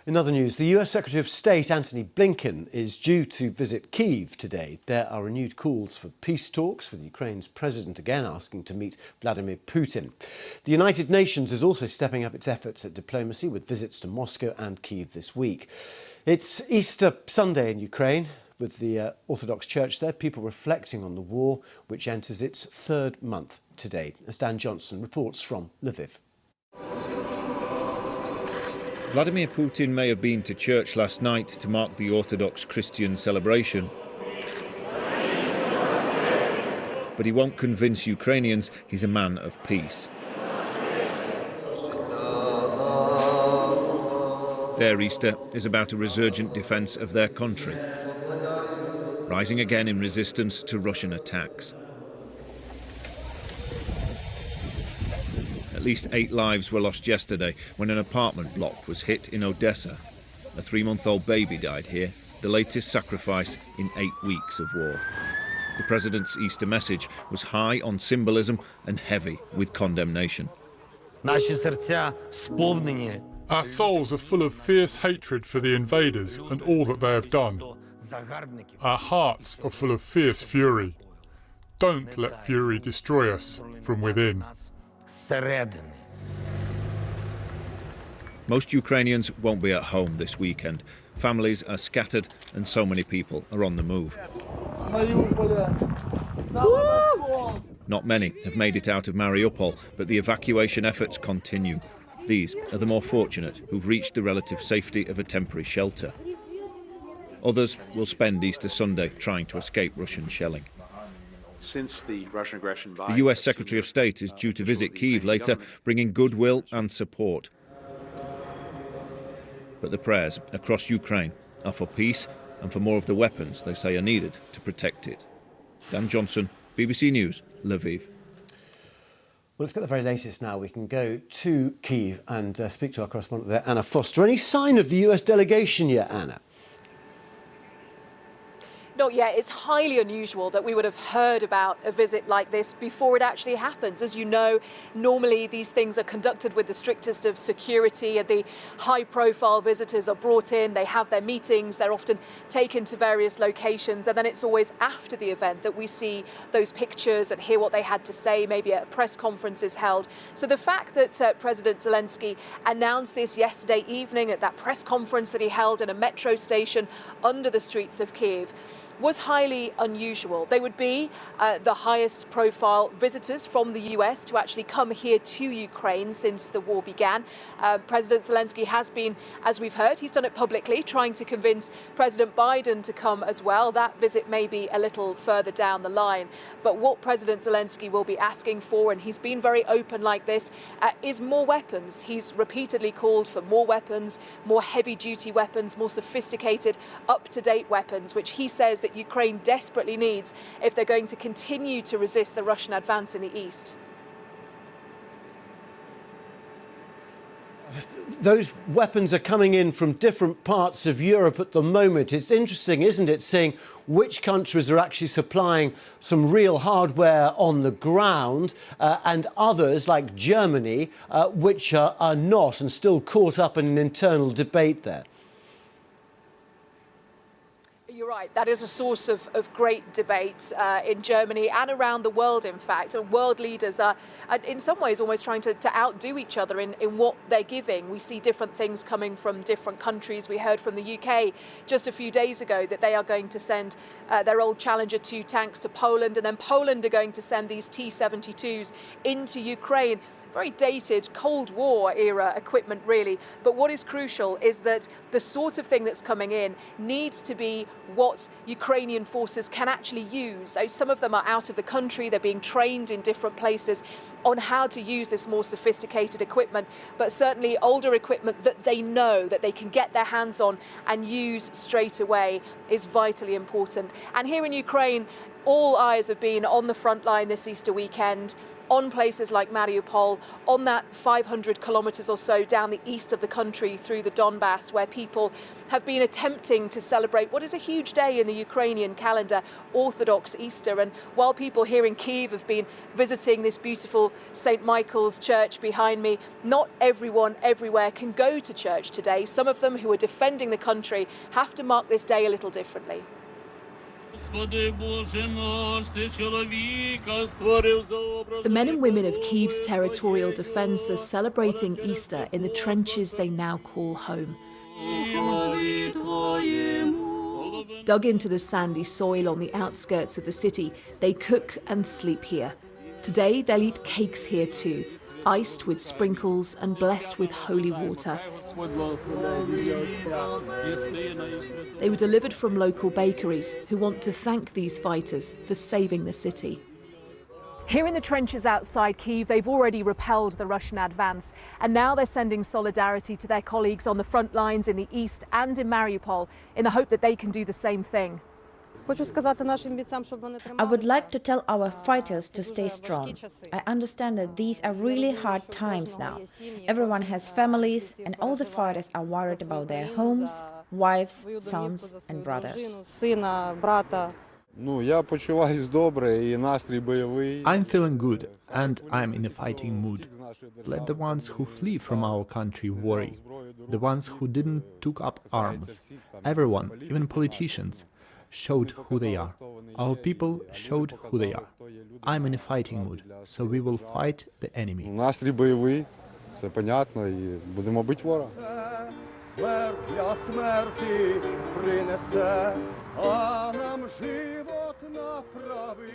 In other news, the US Secretary of State Antony Blinken is due to visit Kyiv today. There are renewed calls for peace talks, with Ukraine's president again asking to meet Vladimir Putin. The United Nations is also stepping up its efforts at diplomacy with visits to Moscow and Kyiv this week. It's Easter Sunday in Ukraine, with the Orthodox Church there, people reflecting on the war, which enters its third month today. As Dan Johnson reports from Lviv. Vladimir Putin may have been to church last night to mark the Orthodox Christian celebration, but he won't convince Ukrainians he's a man of peace. Their Easter is about a resurgent defence of their country, rising again in resistance to Russian attacks. At least 8 lives were lost yesterday when an apartment block was hit in Odessa. A 3-month-old baby died here, the latest sacrifice in 8 weeks of war. The president's Easter message was high on symbolism and heavy with condemnation. Our souls are full of fierce hatred for the invaders and all that they have done. Our hearts are full of fierce fury. Don't let fury destroy us from within. Most Ukrainians won't be at home this weekend. Families are scattered and so many people are on the move. Not many have made it out of Mariupol, but the evacuation efforts continue. These are the more fortunate who've reached the relative safety of a temporary shelter. Others will spend Easter Sunday trying to escape Russian shelling. Since the Russian aggression by the US Secretary of State is due to visit Kyiv later, bringing goodwill and support. But the prayers across Ukraine are for peace and for more of the weapons they say are needed to protect it. Dan Johnson, BBC News, Lviv. Well, let's get the very latest now. We can go to Kyiv and speak to our correspondent there, Anna Foster. Any sign of the US delegation yet, Anna? Not yet. It's highly unusual that we would have heard about a visit like this before it actually happens. As you know, normally these things are conducted with the strictest of security, and the high-profile visitors are brought in, they have their meetings, they're often taken to various locations, and then it's always after the event that we see those pictures and hear what they had to say. Maybe a press conference is held. So the fact that President Zelensky announced this yesterday evening at that press conference that he held in a metro station under the streets of Kyiv was highly unusual. They would be the highest profile visitors from the US to actually come here to Ukraine since the war began. President Zelensky has been, as we've heard, he's done it publicly, trying to convince President Biden to come as well. That visit may be a little further down the line. But what President Zelensky will be asking for, and he's been very open like this, is more weapons. He's repeatedly called for more weapons, more heavy-duty weapons, more sophisticated, up-to-date weapons, which he says that Ukraine desperately needs if they're going to continue to resist the Russian advance in the east. Those weapons are coming in from different parts of Europe at the moment. It's interesting, isn't it, seeing which countries are actually supplying some real hardware on the ground and others, like Germany, which are not and still caught up in an internal debate there. You're right. That is a source of great debate in Germany and around the world, in fact. And world leaders are, in some ways, almost trying to outdo each other in what they're giving. We see different things coming from different countries. We heard from the UK just a few days ago that they are going to send their old Challenger 2 tanks to Poland, and then Poland are going to send these T-72s into Ukraine. Very dated Cold War era equipment, really. But what is crucial is that the sort of thing that's coming in needs to be what Ukrainian forces can actually use. So some of them are out of the country. They're being trained in different places on how to use this more sophisticated equipment. But certainly older equipment that they know that they can get their hands on and use straight away is vitally important. And here in Ukraine, all eyes have been on the front line this Easter weekend. on places like Mariupol, on that 500 kilometers or so down the east of the country through the Donbass, where people have been attempting to celebrate what is a huge day in the Ukrainian calendar, Orthodox Easter. And while people here in Kyiv have been visiting this beautiful St. Michael's church behind me, not everyone everywhere can go to church today. Some of them who are defending the country have to mark this day a little differently. The men and women of Kyiv's territorial defence are celebrating Easter in the trenches they now call home. Dug into the sandy soil on the outskirts of the city, they cook and sleep here. Today they'll eat cakes here too, iced with sprinkles and blessed with holy water. They were delivered from local bakeries who want to thank these fighters for saving the city. Here in the trenches outside Kyiv, they've already repelled the Russian advance, and now they're sending solidarity to their colleagues on the front lines in the east and in Mariupol in the hope that they can do the same thing. I would like to tell our fighters to stay strong. I understand that these are really hard times now. Everyone has families, and all the fighters are worried about their homes, wives, sons and brothers. I'm feeling good, and I'm in a fighting mood. Let the ones who flee from our country worry. The ones who didn't took up arms. Everyone, even politicians, showed who they are. Our people showed who they are. I'm in a fighting mood, so we will fight the enemy. Настрій бойовий, це понятно, і будемо бити ворога. Смерть для смерті принесе, а нам живот направить.